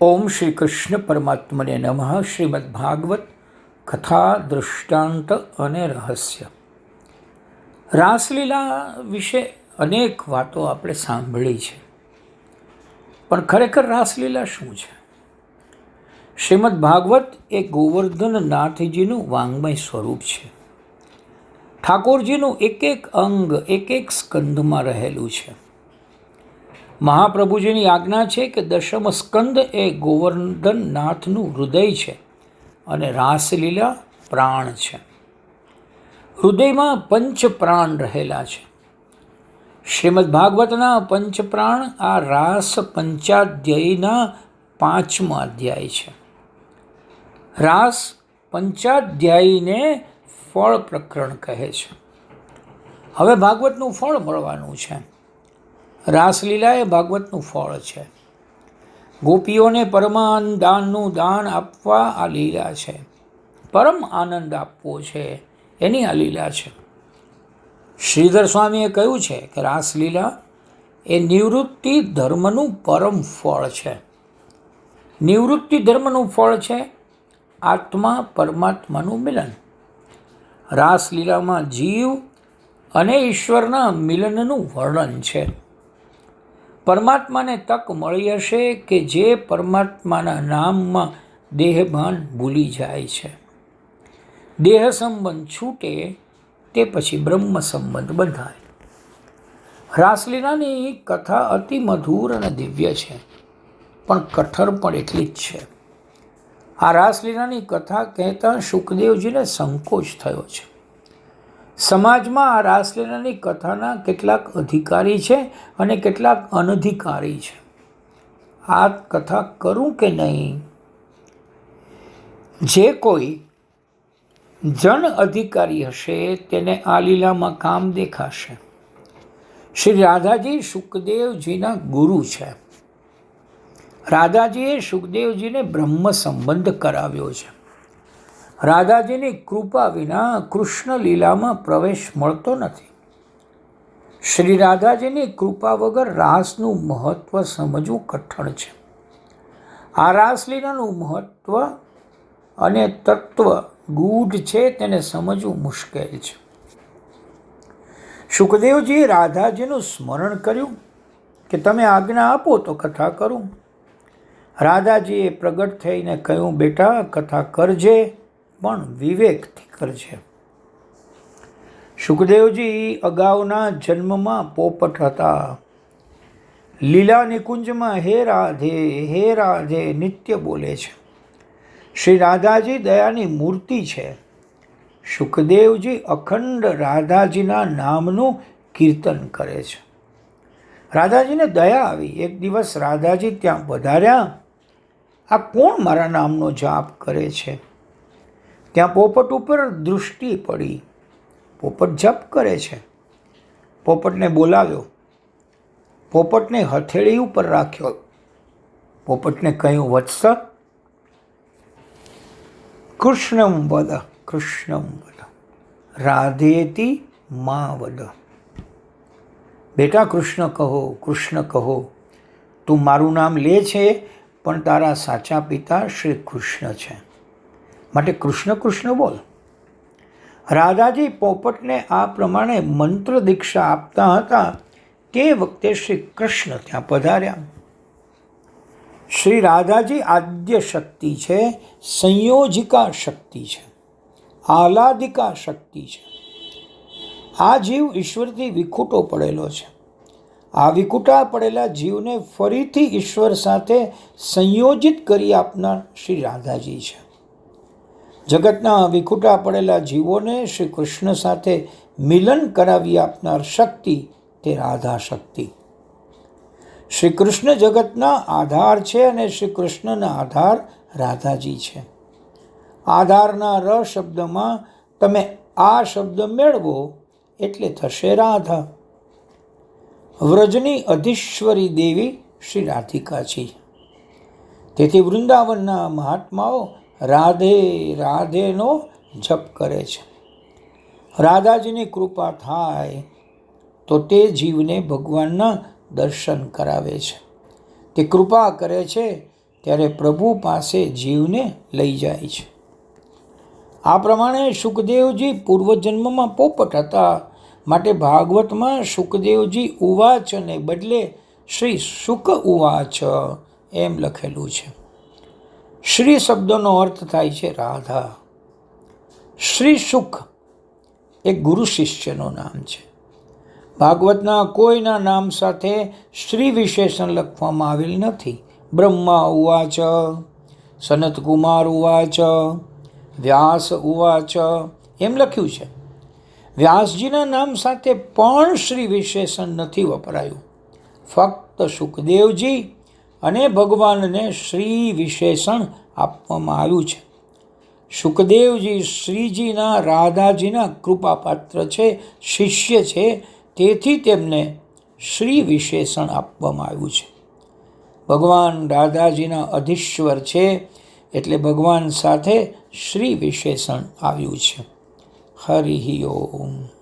ઓમ શ્રી કૃષ્ણ પરમાત્મને નમઃ. શ્રીમદ્ ભાગવત કથા દૃષ્ટાંત અને રહસ્ય. રાસલીલા વિશે અનેક વાતો આપણે સાંભળી છે, પણ ખરેખર રાસલીલા શું છે? શ્રીમદ્ ભાગવત એ ગોવર્ધન નાથજીનું વાંગ્મય સ્વરૂપ છે. ઠાકોરજીનું એક એક અંગ એક એક સ્કંદમાં રહેલું છે. મહાપ્રભુજીની આજ્ઞા છે કે દશમ સ્કંદ એ ગોવર્ધન નાથનું હૃદય છે અને રાસલીલા પ્રાણ છે. હૃદયમાં પંચ પ્રાણ રહેલા છે. શ્રીમદ્ ભાગવતના પંચ પ્રાણ આ રાસ પંચાધ્યાયના 5મા અધ્યાય છે. રાસ પંચાધ્યાયીને ફળ પ્રકરણ કહે છે. હવે ભાગવતનું ફળ મળવાનું છે. રાસલીલા એ ભાગવતનું ફળ છે. ગોપીઓને પરમાનંદનું દાન આપવા આ લીલા છે. પરમ આનંદ આપવો છે, એની આ લીલા છે. શ્રીધર સ્વામીએ કહ્યું છે કે રાસલીલા એ નિવૃત્તિ ધર્મનું પરમ ફળ છે. નિવૃત્તિ ધર્મનું ફળ છે આત્મા પરમાત્માનું મિલન. રાસલીલામાં જીવ અને ઈશ્વરના મિલનનું વર્ણન છે. પરમાત્માને તક મળી હશે કે જે પરમાત્માના નામમાં દેહભાન ભૂલી જાય છે. દેહ સંબંધ છૂટે તે પછી બ્રહ્મ સંબંધ બંધાય. રાસલીલાની કથા અતિ મધુર અને દિવ્ય છે, પણ કઠોર પણ એટલી જ છે. આ રાસલીલાની કથા કહેતા શુકદેવજીને સંકોચ થયો છે. સમાજમાં આ રાસલીલાની કથાના કેટલાક અધિકારી છે અને કેટલાક અનધિકારી છે. આ કથા કરું કે નહીં? જે કોઈ જન અધિકારી હશે તેને આ લીલામાં કામ દેખાશે. શ્રી રાધાજી શુકદેવજીના ગુરુ છે. રાધાજીએ શુકદેવજીને બ્રહ્મ સંબંધ કરાવ્યો છે. રાધાજીની કૃપા વિના કૃષ્ણ લીલામાં પ્રવેશ મળતો નથી. શ્રી રાધાજીની કૃપા વગર રાસનું મહત્વ સમજવું કઠણ છે. આ રાસલીલાનું મહત્વ અને તત્વ ગૂઢ છે, તેને સમજવું મુશ્કેલ છે. શુકદેવજીએ રાધાજીનું સ્મરણ કર્યું કે તમે આજ્ઞા આપો તો કથા કરું. રાધાજીએ પ્રગટ થઈને કહ્યું, બેટા કથા કરજે, પણ વિવેકથી કરજે. શુકદેવજી અગાઉના જન્મમાં પોપટ હતા. લીલા નિકુંજમાં હે રાધે નિત્ય બોલે છે. શ્રી રાધાજી દયાની મૂર્તિ છે. શુકદેવજી અખંડ રાધાજીના નામનું કીર્તન કરે છે. રાધાજીને દયા આવી. એક દિવસ રાધાજી ત્યાં પધાર્યા. આ કોણ મારા નામનો જાપ કરે છે? ત્યાં પોપટ ઉપર દૃષ્ટિ પડી. પોપટ જપ કરે છે. પોપટને બોલાવ્યો. પોપટને હથેળી ઉપર રાખ્યો. પોપટને કહ્યું, વત્સ કૃષ્ણમ વદ, કૃષ્ણમ વદ, રાધેતી મા વદ. બેટા કૃષ્ણ કહો, કૃષ્ણ કહો. તું મારું નામ લે છે, પણ તારા સાચા પિતા શ્રી કૃષ્ણ છે, માટે કૃષ્ણ કૃષ્ણ બોલ. રાધાજી પોપટને આ પ્રમાણે મંત્ર દીક્ષા આપતા હતા તે વખતે શ્રી કૃષ્ણ ત્યાં પધાર્યા. શ્રી રાધાજી આદ્ય શક્તિ છે, સંયોજિકા શક્તિ છે, આહલાદિકા શક્તિ છે. આ જીવ ઈશ્વરથી વિખૂટો પડેલો છે. આ વિખૂટા પડેલા જીવને ફરીથી ઈશ્વર સાથે સંયોજિત કરી આપનાર શ્રી રાધાજી છે. જગતના વિખૂટા પડેલા જીવોને શ્રી કૃષ્ણ સાથે મિલન કરાવી આપનાર શક્તિ તે રાધા શક્તિ. શ્રી કૃષ્ણ જગતના આધાર છે અને શ્રી કૃષ્ણના આધાર રાધાજી છે. આધારના ર શબ્દમાં તમે આ શબ્દ મેળવો એટલે થશે રાધા. વ્રજની અધીશ્વરી દેવી શ્રી રાધિકા છે. તેથી વૃંદાવનના મહાત્માઓ રાધે રાધેનો જપ કરે છે. રાધાજીની કૃપા થાય તો તે જીવને ભગવાનના દર્શન કરાવે છે. તે કૃપા કરે છે ત્યારે પ્રભુ પાસે જીવને લઈ જાય છે. આ પ્રમાણે સુખદેવજી પૂર્વજન્મમાં પોપટ હતા, માટે ભાગવતમાં સુખદેવજી ઉવાચને બદલે શ્રી સુખ ઉવાચ એમ લખેલું છે. શ્રી શબ્દનો અર્થ થાય છે રાધા. શ્રી સુખ એ ગુરુ શિષ્યનું નામ છે. ભાગવતના કોઈના નામ સાથે શ્રી વિશેષણ લખવામાં આવેલ નથી. બ્રહ્મા ઉવાચ, સનતકુમાર ઉવાચ, વ્યાસ ઉવાચ એમ લખ્યું છે. વ્યાસજીના નામ સાથે પણ શ્રી વિશેષણ નથી વપરાયું. ફક્ત સુખદેવજી અને ભગવાનને શ્રી વિશેષણ આપવામાં આવ્યું છે. સુખદેવજી શ્રીજીના રાધાજીના કૃપાપાત્ર છે, શિષ્ય છે, તેથી તેમને શ્રી વિશેષણ આપવામાં આવ્યું છે. ભગવાન રાધાજીના અધીશ્વર છે, એટલે ભગવાન સાથે શ્રી વિશેષણ આવ્યું છે. હરિ ઓમ.